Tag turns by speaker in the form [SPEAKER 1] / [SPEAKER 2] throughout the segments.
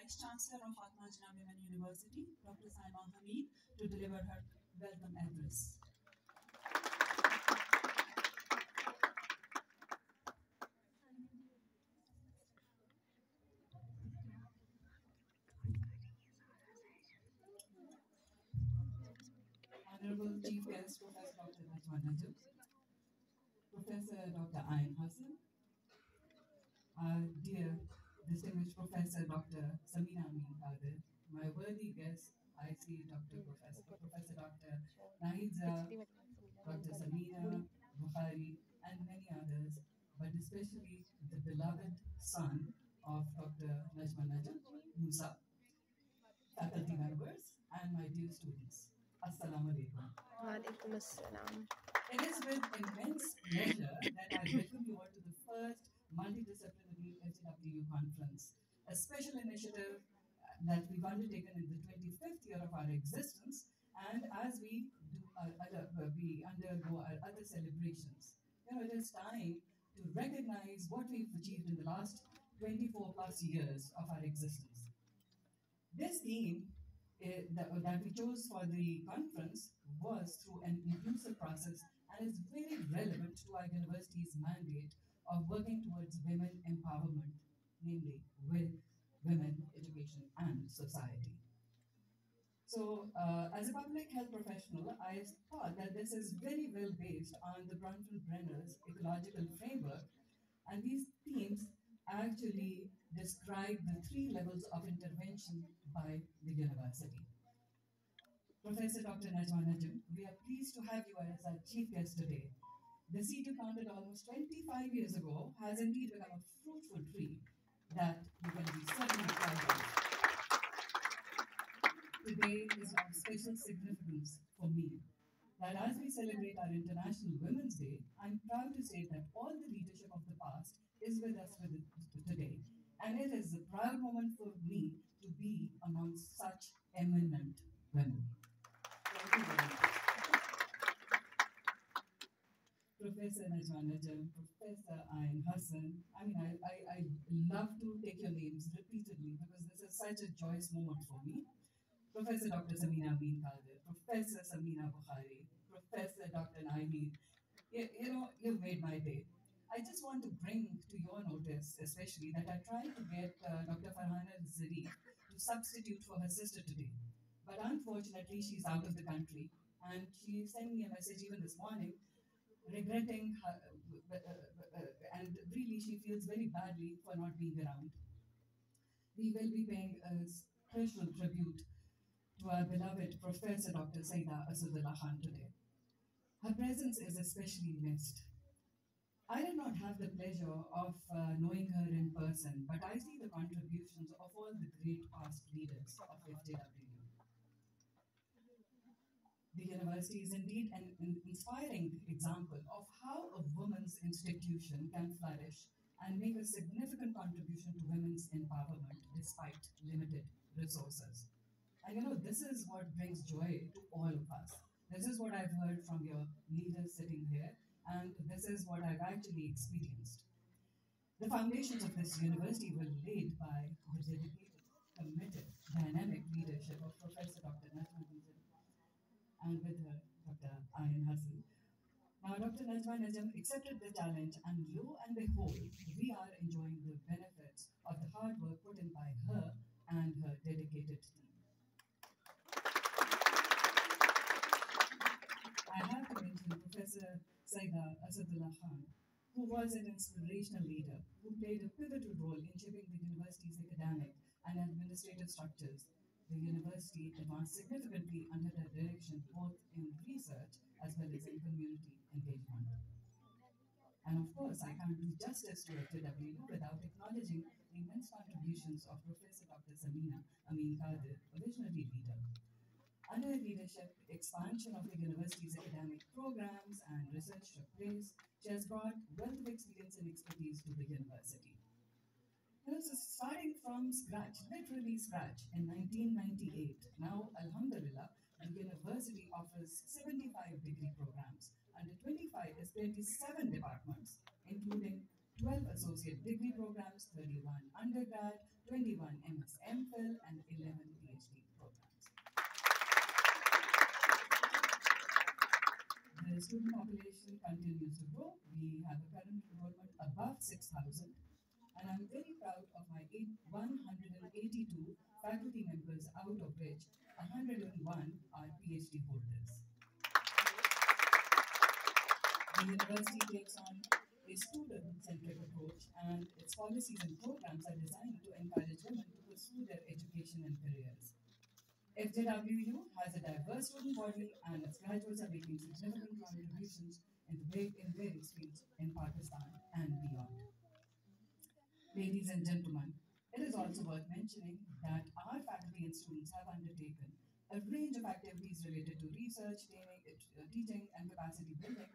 [SPEAKER 1] Vice Chancellor of Fatma Jinnah Women University, Dr. Saima Hameed, to deliver her welcome address. Honorable Chief Guest, Professor Dr. Najma Najib, Professor Dr. Ayn Hassan, our dear distinguished Professor Dr. Saima Hameed, my worthy guest, I see Professor Dr. Nahidza, Dr. Samina Bukhari, and many others, but especially the beloved son of Dr. Najma Najib, Musa, faculty members, and my dear students. Assalamu alaikum.
[SPEAKER 2] Walaikum assalam.
[SPEAKER 1] It is with immense pleasure that I welcome you all to the first multidisciplinary FJW conference, a special initiative that we've undertaken in the 25th year of our existence, and as we undergo our other celebrations. It is time to recognize what we've achieved in the last 24 plus years of our existence. This theme that we chose for the conference was through an inclusive process and is very relevant to our university's mandate of working towards women empowerment, namely with women, education, and society. So, as a public health professional, I thought that this is very well based on the Brunton-Brenner's ecological framework, and these themes actually describe the three levels of intervention by the university. Professor Dr. Najma Najib, we are pleased to have you as our chief guest today. The seed you planted almost 25 years ago has indeed become a fruitful tree that you can be certainly proud of. Today is of special significance for me, that as we celebrate our International Women's Day, I'm proud to say that all the leadership of the past is with us today. And it is a proud moment for me to be amongst such eminent women. Thank you very much. Professor Najma Najib, Professor Ayn Hassan. I love to take your names repeatedly because this is such a joyous moment for me. Professor Dr. Samina Hameed, Professor Samina Bukhari, Professor Dr. Naheed. You've made my day. I just want to bring to your notice, especially, that I tried to get Dr. Farhana Zari to substitute for her sister today. But unfortunately, she's out of the country. And she sent me a message even this morning, regretting her, and really she feels very badly for not being around. We will be paying a special tribute to our beloved Professor Dr. Saida Asadullah Khan today. Her presence is especially missed. I did not have the pleasure of knowing her in person, but I see the contributions of all the great past leaders of FJW. The university is indeed an inspiring example of how a women's institution can flourish and make a significant contribution to women's empowerment despite limited resources. And this is what brings joy to all of us. This is what I've heard from your leaders sitting here, and this is what I've actually experienced. The foundations of this university were laid by the dedicated, committed, dynamic leadership of Professor Dr. Najma Najib and with her, Dr. Ayn Hassan. Now, Dr. Najma Najib accepted the challenge, and lo and behold, we are enjoying the benefits of the hard work put in by her and her dedicated team. I have to mention Professor Saida Asadullah Khan, who was an inspirational leader who played a pivotal role in shaping the university's academic and administrative structures. The university advanced significantly under her direction, both in research as well as in community engagement. And of course, I can't do justice to FJW without acknowledging the immense contributions of Professor Dr. Samina Hameed, a visionary leader. Under her leadership, expansion of the university's academic programs and research took place. She has brought wealth of experience and expertise to the university. So starting from scratch, literally scratch, in 1998, now, alhamdulillah, the university offers 75 degree programs. Under 25 is 27 departments, including 12 associate degree programs, 31 undergrad, 21 MS MPhil, the student population continues to grow. We have a current enrollment above 6,000, and I'm very proud of my 182 faculty members, out of which 101 are PhD holders. The university takes on a student-centric approach, and its policies and programs are designed to encourage women to pursue their education and careers. FJWU has a diverse student body, and its graduates are making significant contributions in various fields in Pakistan and beyond. Ladies and gentlemen, it is also worth mentioning that our faculty and students have undertaken a range of activities related to research, teaching, and capacity building.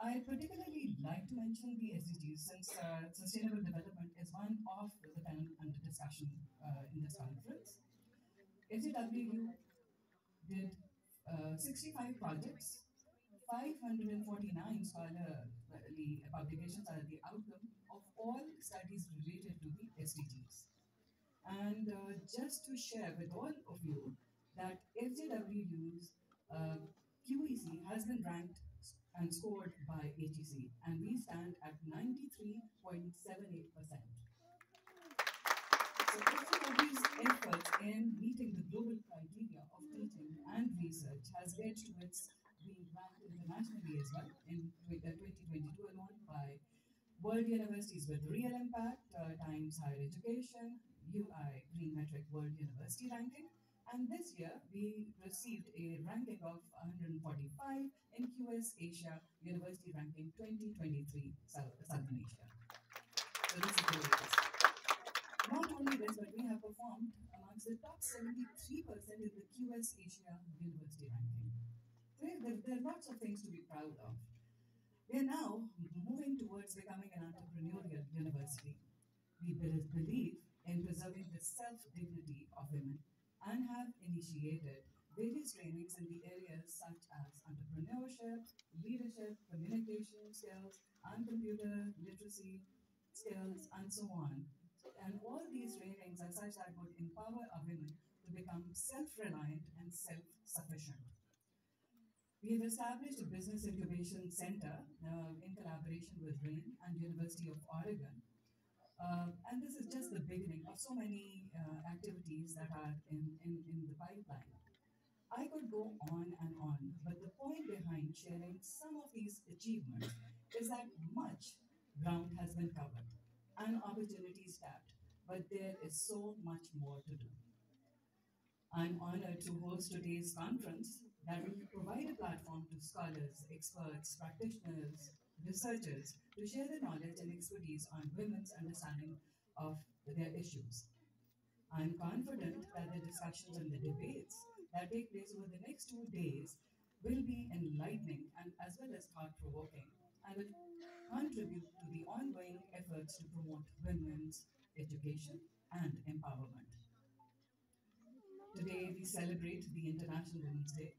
[SPEAKER 1] I particularly like to mention the SDGs, since sustainable development is one of the panel under discussion in this conference. FJWU did 65 projects, 549 scholarly publications are the outcome of all studies related to the SDGs. And just to share with all of you that FJWU's QEC has been ranked and scored by HEC, and we stand at 93.78%. So FJW's efforts in meeting the global criteria of teaching and research has led to its being ranked internationally as well in 2022 alone by World Universities with Real Impact, Times Higher Education, UI Green Metric World University Ranking. And this year, we received a ranking of 145 in QS Asia University Ranking 2023 Southern Asia. So this is the latest. Not only this, but we have performed amongst the top 73% in the QS Asia University Ranking. So there are lots of things to be proud of. We are now moving towards becoming an entrepreneurial university. We believe in preserving the self-dignity of women and have initiated various trainings in the areas such as entrepreneurship, leadership, communication skills, and computer literacy skills, and so on. And all these trainings are such that would empower our women to become self-reliant and self-sufficient. We have established a business incubation center in collaboration with RAIN and University of Oregon. And this is just the beginning of so many activities that are in the pipeline. I could go on, but the point behind sharing some of these achievements is that much ground has been covered and opportunities tapped, but there is so much more to do. I'm honored to host today's conference that will provide a platform to scholars, experts, practitioners, researchers to share their knowledge and expertise on women's understanding of their issues. I'm confident that the discussions and the debates that take place over the next 2 days will be enlightening and as well as thought provoking and will contribute to the ongoing efforts to promote women's education and empowerment. Today, we celebrate the International Women's Day,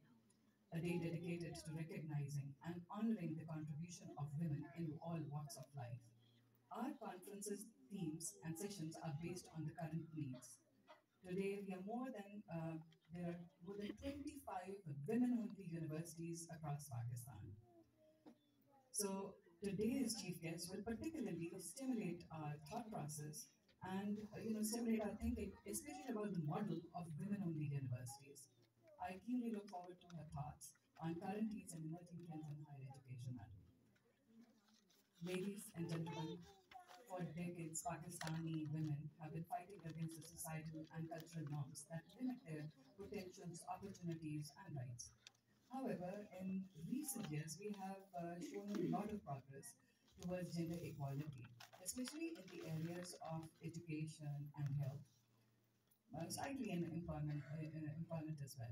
[SPEAKER 1] a day dedicated to recognizing and honoring the contribution of women in all walks of life. Our conference's themes and sessions are based on the current needs. Today, there are more than 25 women-only universities across Pakistan. So today's chief guest will particularly stimulate our thought process and stimulate our thinking, especially about the model of women-only universities. I keenly look forward to her thoughts on current needs and emerging trends in higher education. Ladies and gentlemen, for decades, Pakistani women have been fighting against the societal and cultural norms that limit their potentials, opportunities, and rights. However, in recent years, we have shown a lot of progress towards gender equality, especially in the areas of education and health, slightly in employment as well.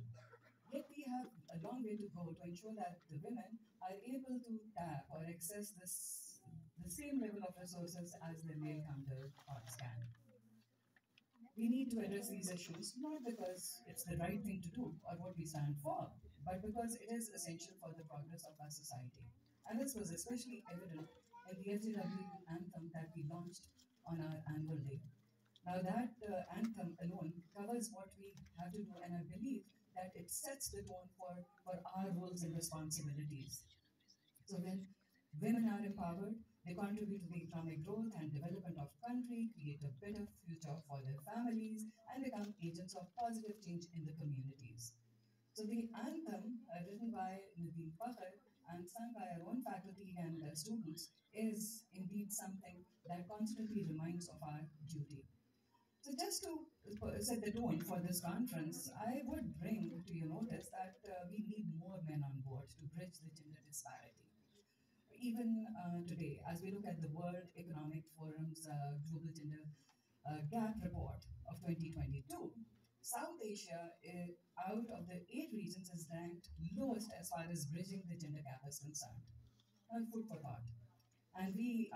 [SPEAKER 1] Yet we have a long way to go to ensure that the women are able to tap or access the same level of resources as their male counterparts can. We need to address these issues not because it's the right thing to do or what we stand for, but because it is essential for the progress of our society. And this was especially evident in the FJW anthem that we launched on our annual day. Now, that anthem alone covers what we have to do, and I believe that it sets the tone for our roles and responsibilities. So when women are empowered, they contribute to the economic growth and development of country, create a better future for their families, and become agents of positive change in the communities. So the anthem, written by Nadine Fakhr and sung by our own faculty and students, is indeed something that constantly reminds of our duty. So just to set the tone for this conference, I would bring to your notice that we need more men on board to bridge the gender disparity. Even today, as we look at the World Economic Forum's Global Gender Gap Report of 2022, South Asia, out of the 8 regions, is ranked lowest as far as bridging the gender gap is concerned. Food for thought. And we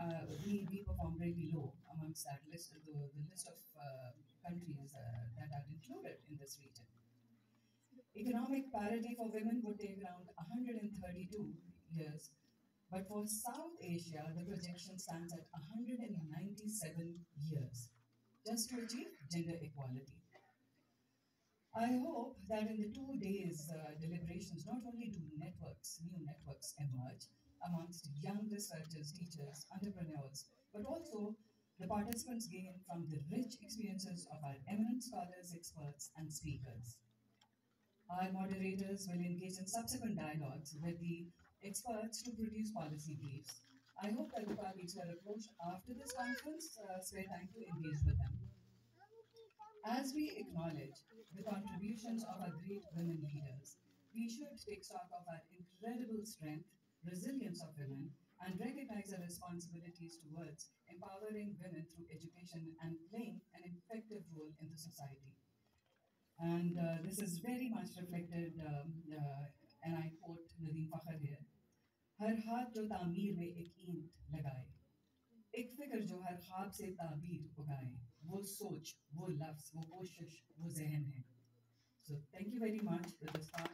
[SPEAKER 1] perform really low amongst that list, the list of countries that are included in this region. Economic parity for women would take around 132 years, but for South Asia, the projection stands at 197 years just to achieve gender equality. I hope that in the 2 days deliberations, not only do new networks emerge amongst young researchers, teachers, entrepreneurs, but also the participants gain from the rich experiences of our eminent scholars, experts, and speakers. Our moderators will engage in subsequent dialogues with the experts to produce policy briefs. I hope that the colleagues who are approached after this conference spare time to engage with them. As we acknowledge the contributions of our great women leaders, we should take stock of our incredible strength, resilience of women, and recognize our responsibilities towards empowering women through education and playing an effective role in the society. And this is very much reflected, and I quote Nadine Fakhr here, हर हाथ जो तामीर में एक ईंट लगाए, एक फिक्र जो हर ख्वाब से ताबीर उगाए, वो सोच, वो लफ्ज, वो कोशिश, वो जहन है. So thank you very much for this part.